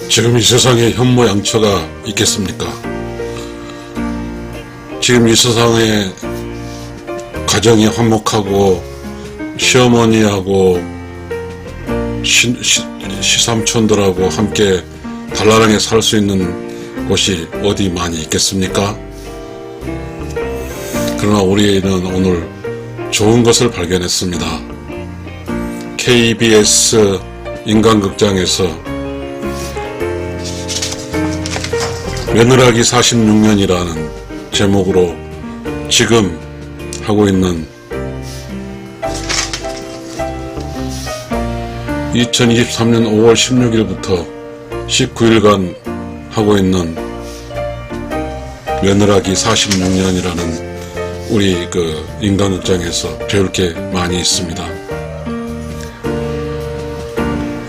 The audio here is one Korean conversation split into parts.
지금 이 세상에 현모양처가 있겠습니까? 지금 이 세상에 가정이 화목하고 시어머니하고 시삼촌들하고 함께 단란하게 살 수 있는 곳이 어디 많이 있겠습니까? 그러나 우리는 오늘 좋은 것을 발견했습니다. KBS 인간극장에서 며느라기 46년이라는 제목으로 지금 하고 있는 2023년 5월 16일부터 19일간 하고 있는 며느라기 46년이라는 우리 인간극장에서 배울 게 많이 있습니다.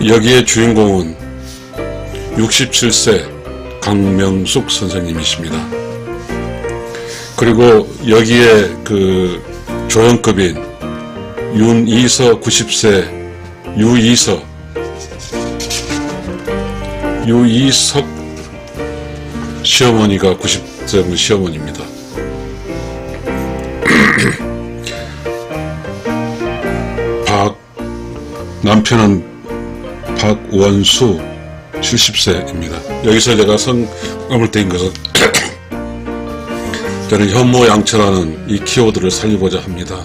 여기에 주인공은 67세 강명숙 선생님이십니다. 그리고 여기에 조연급인 윤이서 90세 유이석 시어머니가 90세 시어머니입니다. 남편은 박원수 70세입니다. 여기서 제가 성함을 뗀 것은 저는 현모양처라는 이 키워드를 살리고자 합니다.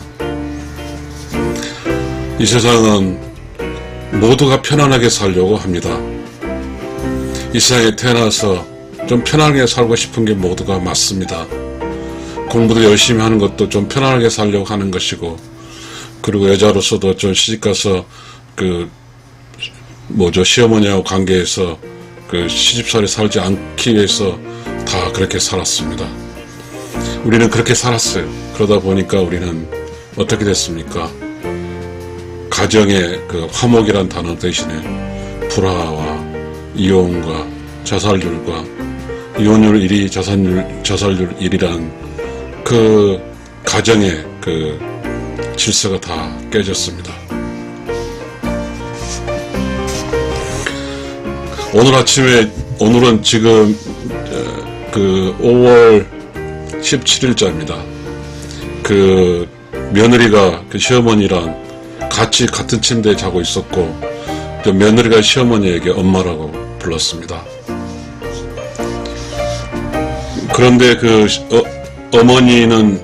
이 세상은 모두가 편안하게 살려고 합니다. 이 세상에 태어나서 좀 편안하게 살고 싶은 게 모두가 맞습니다. 공부도 열심히 하는 것도 좀 편안하게 살려고 하는 것이고, 그리고 여자로서도 좀 시집가서 시어머니하고 관계에서 시집살이 살지 않기 위해서 다 그렇게 살았습니다. 우리는 그렇게 살았어요. 그러다 보니까 우리는 어떻게 됐습니까? 가정의 화목이란 단어 대신에 불화와 이혼과 자살률과 이혼율 1위, 자살률 1위라는 가정의 질서가 다 깨졌습니다. 오늘은 지금 5월 17일자입니다. 며느리가 시어머니랑 같은 침대에 자고 있었고, 며느리가 시어머니에게 엄마라고 불렀습니다. 그런데 어머니는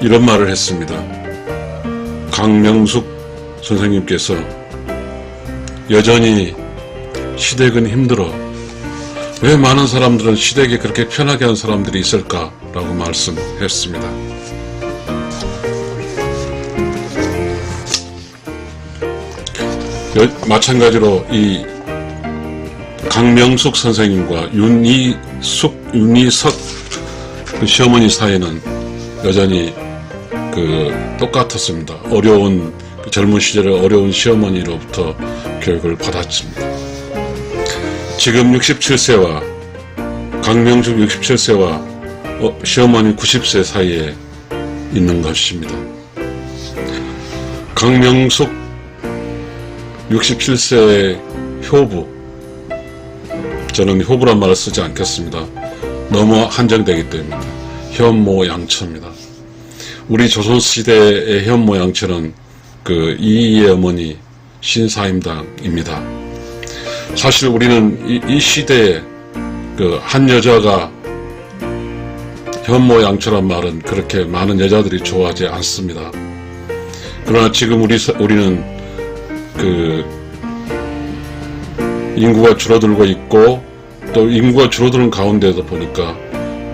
이런 말을 했습니다. 강명숙 선생님께서 여전히 시댁은 힘들어. 왜 많은 사람들은 시댁에 그렇게 편하게 한 사람들이 있을까라고 말씀했습니다. 마찬가지로 이 강명숙 선생님과 윤이석 시어머니 사이는 여전히 똑같았습니다. 어려운 젊은 시절에 어려운 시어머니로부터 교육을 받았습니다. 지금 67세와 강명숙 67세와 시어머니 90세 사이에 있는 것입니다. 강명숙 67세의 효부, 저는 효부란 말을 쓰지 않겠습니다. 너무 한정되기 때문에 현모양처입니다. 우리 조선시대의 현모양처는 이이의 어머니 신사임당입니다. 사실 우리는 이 시대에 한 여자가 현모양처란 말은 그렇게 많은 여자들이 좋아하지 않습니다. 그러나 지금 우리는 인구가 줄어들고 있고, 또 인구가 줄어드는 가운데도 보니까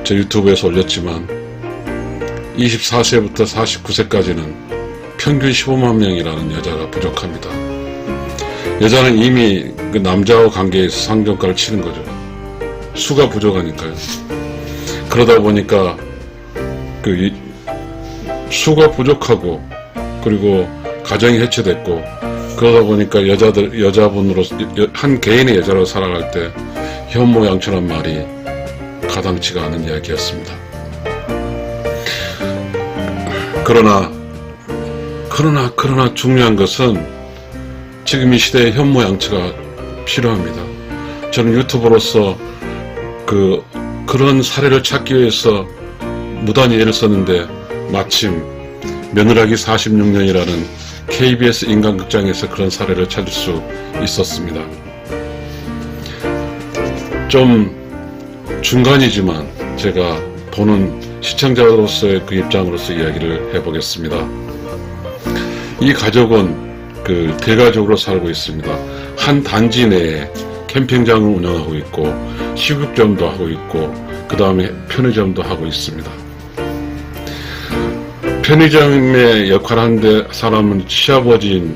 저 유튜브에서 올렸지만 24세부터 49세까지는 평균 15만 명이라는 여자가 부족합니다. 여자는 이미 남자와 관계에서 상종가를 치는 거죠. 수가 부족하니까요. 그러다 보니까 수가 부족하고, 그리고 가정이 해체됐고, 그러다 보니까 여자분으로, 한 개인의 여자로 살아갈 때 현모양처란 말이 가당치가 않은 이야기였습니다. 그러나 중요한 것은 지금 이 시대의 현모양처가 필요합니다. 저는 유튜버로서 그런 사례를 찾기 위해서 무단히 애를 썼는데 마침 며느라기 46년이라는 KBS 인간극장에서 그런 사례를 찾을 수 있었습니다. 좀 중간이지만 제가 보는 시청자로서의 그 입장으로서 이야기를 해보겠습니다. 이 가족은 그 대가족으로 살고 있습니다. 한 단지 내에 캠핑장을 운영하고 있고 식육점도 하고 있고 그 다음에 편의점도 하고 있습니다. 편의점의 역할을 하는데 사람은 시아버지인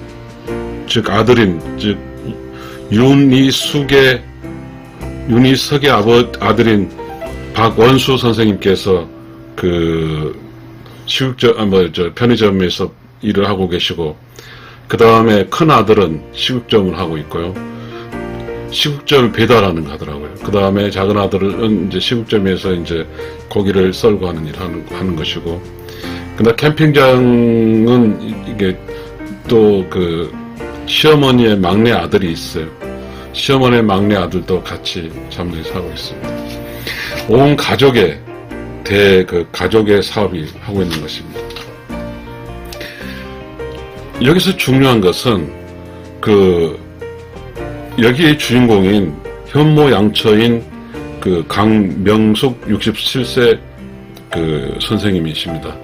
즉 아들인 즉 윤희석의 아들인 박원수 선생님께서 그 편의점에서 일을 하고 계시고 그 다음에 큰 아들은 식육점을 하고 있고요. 식육점을 배달하는 거 하더라고요. 그 다음에 작은 아들은 이제 식육점에서 이제 고기를 썰고 하는 일을 하는 것이고, 근데 캠핑장은 이게 또 그 시어머니의 막내 아들이 있어요. 시어머니의 막내 아들도 같이 잠들어서 하고 있습니다. 온 가족의 가족의 사업이 하고 있는 것입니다. 여기서 중요한 것은 여기의 주인공인 현모양처인 강명숙 67세 선생님이십니다.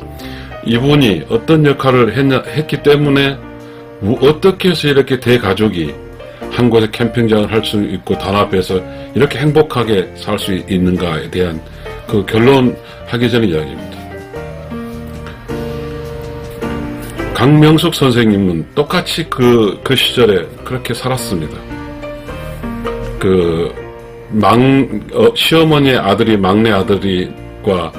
이분이 어떤 역할을 했기 때문에 어떻게 해서 이렇게 대가족이 한 곳에 캠핑장을 할 수 있고 단합해서 이렇게 행복하게 살 수 있는가에 대한 그 결론하기 전의 이야기입니다. 강명숙 선생님은 똑같이 그 시절에 그렇게 살았습니다. 시어머니의 아들이 막내 아들과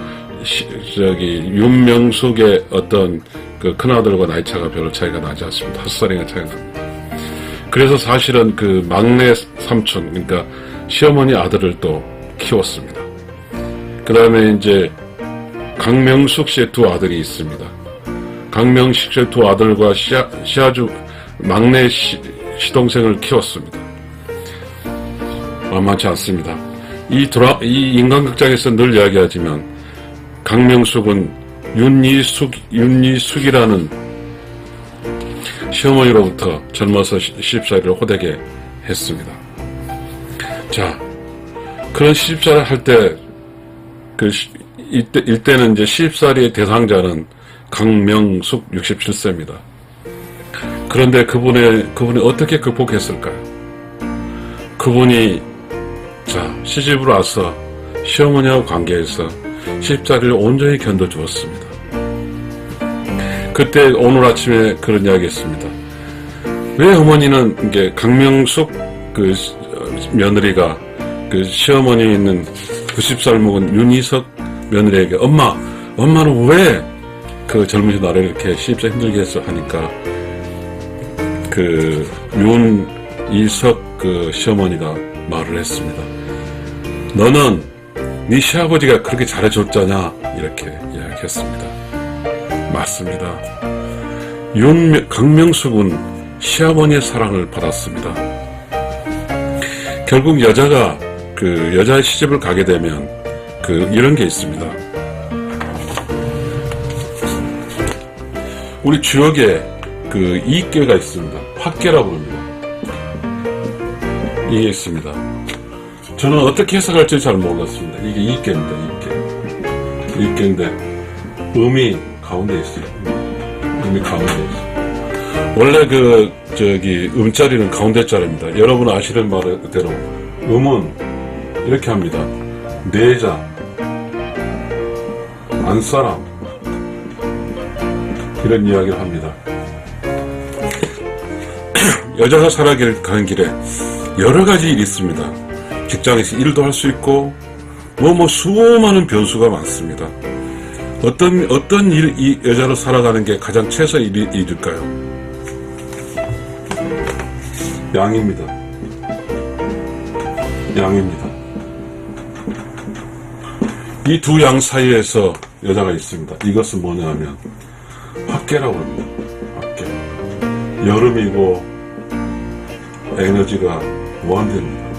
윤명숙의 어떤 그 큰아들과 나이 차가 별로 차이가 나지 않습니다. 5살이나 차이가 납니다. 그래서 사실은 그 막내 삼촌, 그러니까 시어머니 아들을 또 키웠습니다. 그 다음에 이제 강명숙 씨의 두 아들이 있습니다. 강명숙 씨의 두 아들과 시아주 막내 시동생을 키웠습니다. 만만치 않습니다. 이 인간극장에서 늘 이야기하지만 강명숙은 윤희숙이라는 시어머니로부터 젊어서 시집살이를 호되게 했습니다. 자, 그런 시집살이를 할 때 이때는 이제 시집살이의 대상자는 강명숙 67세입니다. 그런데 그분이 어떻게 극복했을까요? 그분이 시집으로 와서 시어머니와 관계에서 시집살이를 온전히 견뎌주었습니다. 그때 오늘 아침에 그런 이야기 했습니다. 왜 어머니는 이게 강명숙 며느리가 시어머니 있는 90살 먹은 윤희석 며느리에게 엄마는 왜 젊으신 나를 이렇게 시집살 힘들게 했어 하니까 윤희석 시어머니가 말을 했습니다. 너는 네 시아버지가 그렇게 잘해줬잖아 이렇게 이야기했습니다. 맞습니다. 강명숙은 시아버니의 사랑을 받았습니다. 결국 여자가 여자의 시집을 가게 되면 이런 게 있습니다. 우리 주역에 이익계가 있습니다. 학계라고 합니다. 이게 있습니다. 저는 어떻게 해석할지 잘 몰랐습니다. 이게 이익계입니다. 이익계인데 음이 가운데 있어요. 음이 가운데 있어요. 원래 음자리는 가운데 자리입니다. 여러분 아시는 말대로 음은 이렇게 합니다. 내자, 안사람 이런 이야기를 합니다. 여자가 살아가는 길에 여러 가지 일이 있습니다. 직장에서 일도 할 수 있고 수많은 변수가 많습니다. 어떤 이 여자로 살아가는 게 가장 최소의 일일까요? 양입니다. 이 두 양 사이에서 여자가 있습니다. 이것은 뭐냐 하면 학계라고 합니다. 학계. 여름이고 에너지가 무한대입니다.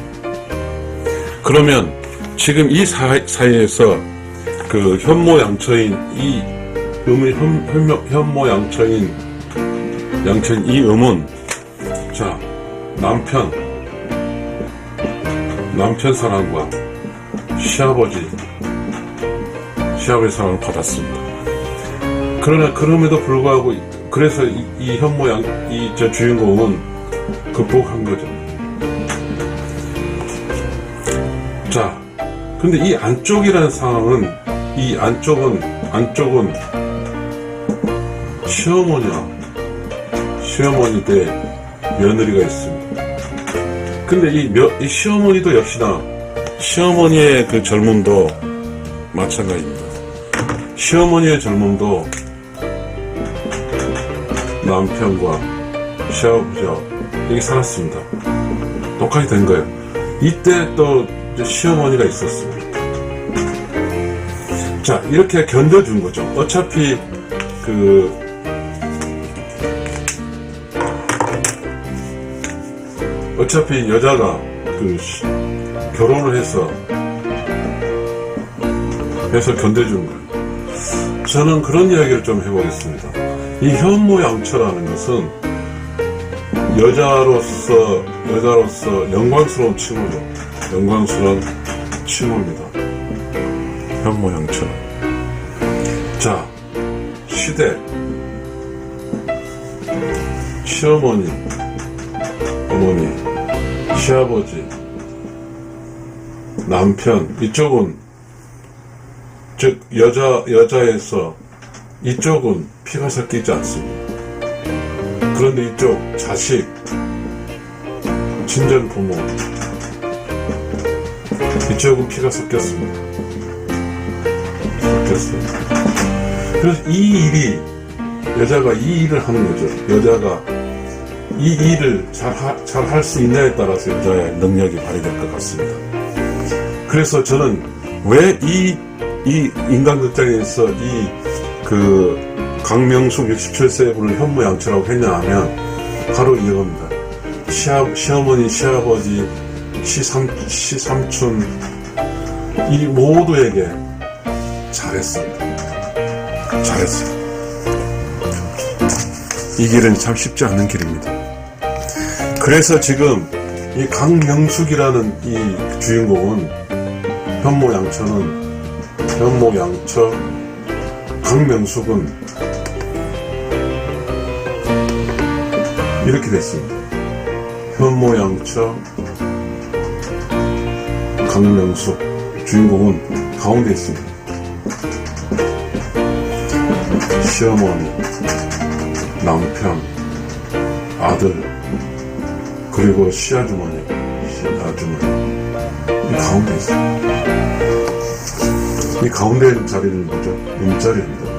그러면 지금 이 사이에서 그 현모양처인 이 음의 현모양처인 이 음은, 자, 남편 사랑과 시아버지 사랑을 받았습니다. 그러나 그럼에도 불구하고, 그래서 이 현모양 저 주인공은 극복한 거죠. 자, 근데 이 안쪽이라는 상황은, 이 안쪽은 시어머니 대 며느리가 있습니다. 근데 이 시어머니도 역시나 시어머니의 그 젊음도 마찬가지입니다. 시어머니의 젊음도 남편과 시아버지와 여기 살았습니다. 똑같이 된 거예요. 이때 또 시어머니가 있었습니다. 자, 이렇게 견뎌준 거죠. 어차피 여자가 결혼을 해서 견뎌준 거예요. 저는 그런 이야기를 좀 해보겠습니다. 이 현모양처라는 것은 여자로서 영광스러운 칭호죠. 영광스러운 칭호입니다. 현모양처. 자, 시대, 시어머니, 어머니, 시아버지, 남편, 이쪽은, 즉 여자에서 이쪽은 피가 섞이지 않습니다. 그런데 이쪽 자식, 친정 부모, 이쪽은 피가 섞였습니다. 그래서 여자가 이 일을 하는 거죠. 여자가 이 일을 잘 할 수 있냐에 따라서 여자의 능력이 발휘될 것 같습니다. 그래서 저는 왜 이 인간극장에서 강명숙 67세의 분을 현모양처라고 했냐 하면 바로 이겁니다. 시어머니, 시아버지, 시삼촌, 이 모두에게 잘했습니다. 이 길은 참 쉽지 않은 길입니다. 그래서 지금 이 강명숙이라는 이 주인공은 현모양처, 강명숙은 이렇게 됐습니다. 현모양처, 강명숙 주인공은 가운데 있습니다. 시어머니, 남편, 아들, 그리고 시아주머니, 이 가운데 있어요. 이 가운데 있는 자리는 뭐죠? 음자리입니다.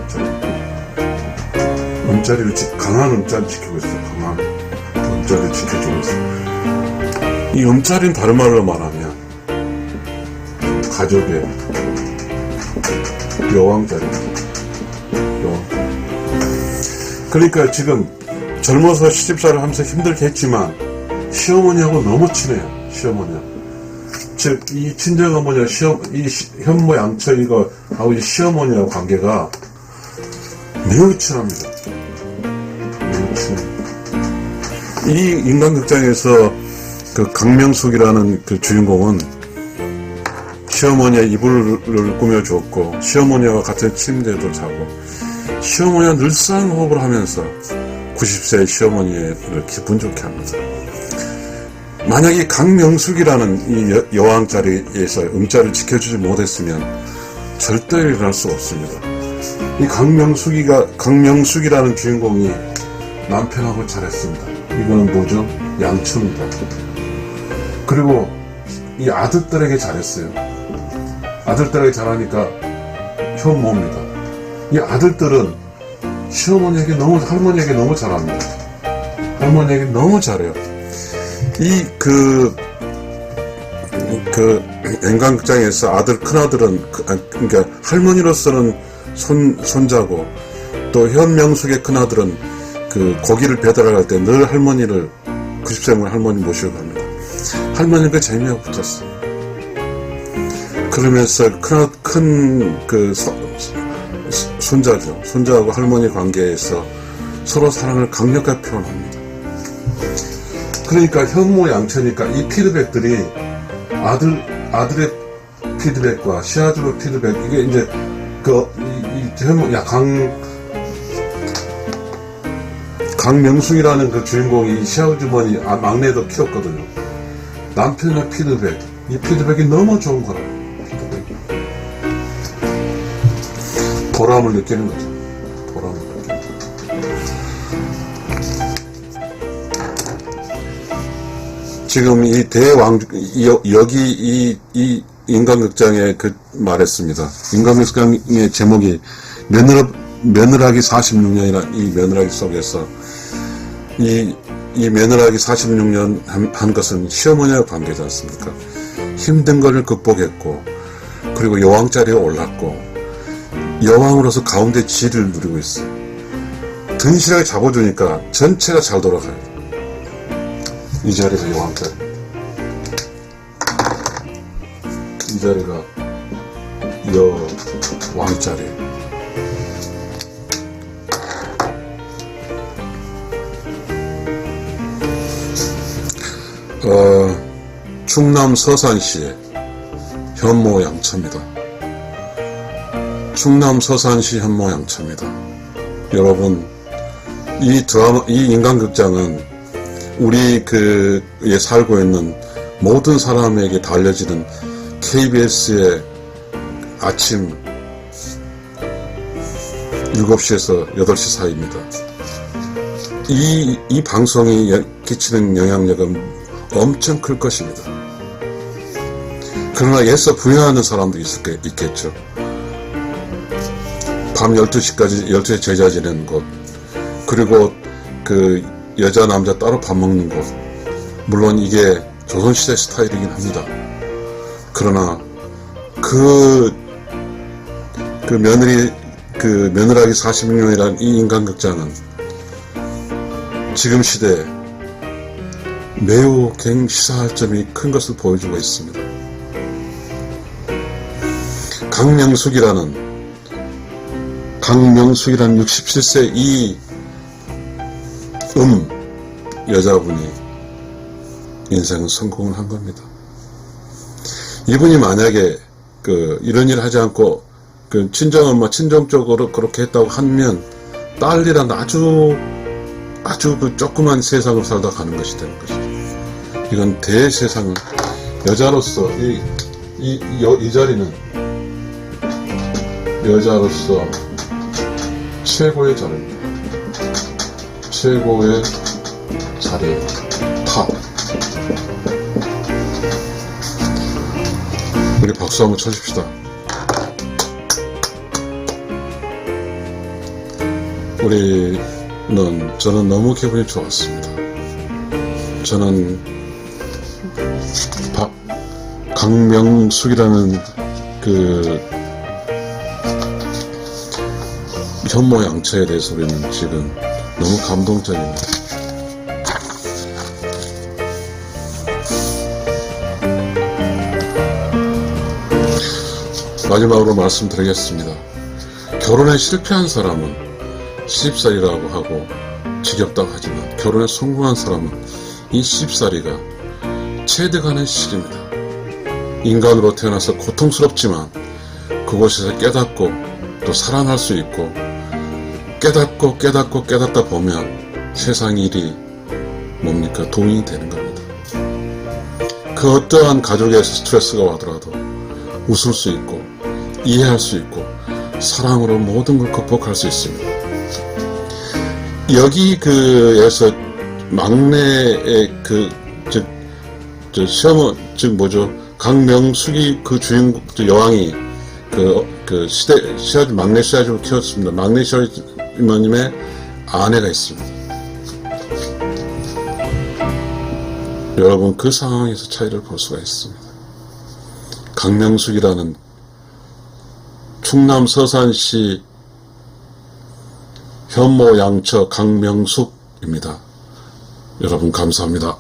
강한 음자를 지키고 있어요. 강한 음자를 지켜주고 있어요. 이 음자리는 다른 말로 말하면 가족의 여왕자리입니다. 그러니까 지금 젊어서 시집살이를 하면서 힘들게 했지만 시어머니하고 너무 친해요. 시어머니하고. 즉, 이 친정어머니와 이 현모양처 이거하고 이 시어머니하고 관계가 매우 친합니다. 매우 친해요. 이 인간극장에서 그 강명숙이라는 그 주인공은 시어머니의 이불을 꾸며주었고, 시어머니와 같은 침대도 자고, 시어머니와 늘 쌍호흡을 하면서 90세의 시어머니를 기분 좋게 합니다. 만약에 강명숙이라는 이 여왕 자리에서 음자를 지켜주지 못했으면 절대 일어날 수 없습니다. 이 강명숙이라는 주인공이 남편하고 잘했습니다. 이거는 뭐죠? 양처입니다. 그리고 이 아들들에게 잘했어요. 아들들에게 잘하니까 현모입니다. 이 아들들은 시어머니에게 할머니에게 너무 잘합니다. 할머니에게 너무 잘해요. 연강극장에서 큰아들은, 그러니까 할머니로서는 손자고, 또 현명숙의 큰아들은 고기를 배달할 때 늘 할머니를, 90세 할머니 모시고 갑니다. 할머니가 재미가 붙었어. 그러면서 큰 손자죠. 손자하고 할머니 관계에서 서로 사랑을 강력하게 표현합니다. 그러니까 현모양처니까 이 피드백들이 아들의 피드백과 시아주의 피드백, 이게 이제 강명숙이라는 그 주인공이 시아주머니 막내도 키웠거든요. 남편의 피드백, 이 피드백이 너무 좋은 거라. 보람을 느끼는 거죠. 보람을 느끼는 거죠. 지금 이 여기 이 인간극장에 말했습니다. 인간극장의 제목이 며느라기 46년이라, 이 며느라기 속에서 이 며느라기 46년 한 것은 시어머니와 관계지 않습니까? 힘든 것을 극복했고, 그리고 여왕 자리에 올랐고, 여왕으로서 가운데 지위를 누리고 있어요. 든실하게 잡아주니까 전체가 잘 돌아가요. 이 자리가 여왕 자리. 이 자리가 여왕 자리. 충남 서산시의 현모양처입니다. 충남 서산시 현모양처입니다. 여러분, 이 인간극장은 우리 살고 있는 모든 사람에게 알려지는 KBS의 아침 7시에서 8시 사이입니다. 이 방송이 끼치는 영향력은 엄청 클 것입니다. 그러나 애써 부인하는 사람도 있겠죠. 밤 12시까지, 12시에 제자 지내는 곳, 그리고 여자 남자 따로 밥 먹는 곳, 물론 이게 조선시대 스타일이긴 합니다. 그러나 며느라기 46년이라는 이 인간극장은 지금 시대에 매우 시사할 점이 큰 것을 보여주고 있습니다. 강명숙이라는 67세 이 여자분이 인생은 성공을 한 겁니다. 이분이 만약에 이런 일을 하지 않고 친정엄마, 친정적으로 그렇게 했다고 하면 딸이란 아주 조그만 세상을 살다 가는 것이 되는 것이죠. 이건 대세상은 여자로서 이 자리는 여자로서 최고의 자리입니다. 최고의 자리, 탑. 우리 박수 한번 쳐줍시다. 저는 너무 기분이 좋았습니다. 저는 강명숙이라는 현모양처에 대해서 우리는 지금 너무 감동적입니다. 마지막으로 말씀드리겠습니다. 결혼에 실패한 사람은 시집살이라고 하고 지겹다고 하지만, 결혼에 성공한 사람은 이 시집살이가 체득하는 시기입니다. 인간으로 태어나서 고통스럽지만 그곳에서 깨닫고 또 사랑할 수 있고, 깨닫다 보면 세상 일이 뭡니까? 동인이 되는 겁니다. 그 어떠한 가족에서 스트레스가 와더라도 웃을 수 있고, 이해할 수 있고, 사랑으로 모든 걸 극복할 수 있습니다. 여기에서 막내의 강명숙이 주인공, 여왕이 막내 시아주를 키웠습니다. 막내 시아주님의 아내가 있습니다. 여러분, 그 상황에서 차이를 볼 수가 있습니다. 강명숙이라는 충남 서산시 현모양처 강명숙입니다. 여러분, 감사합니다.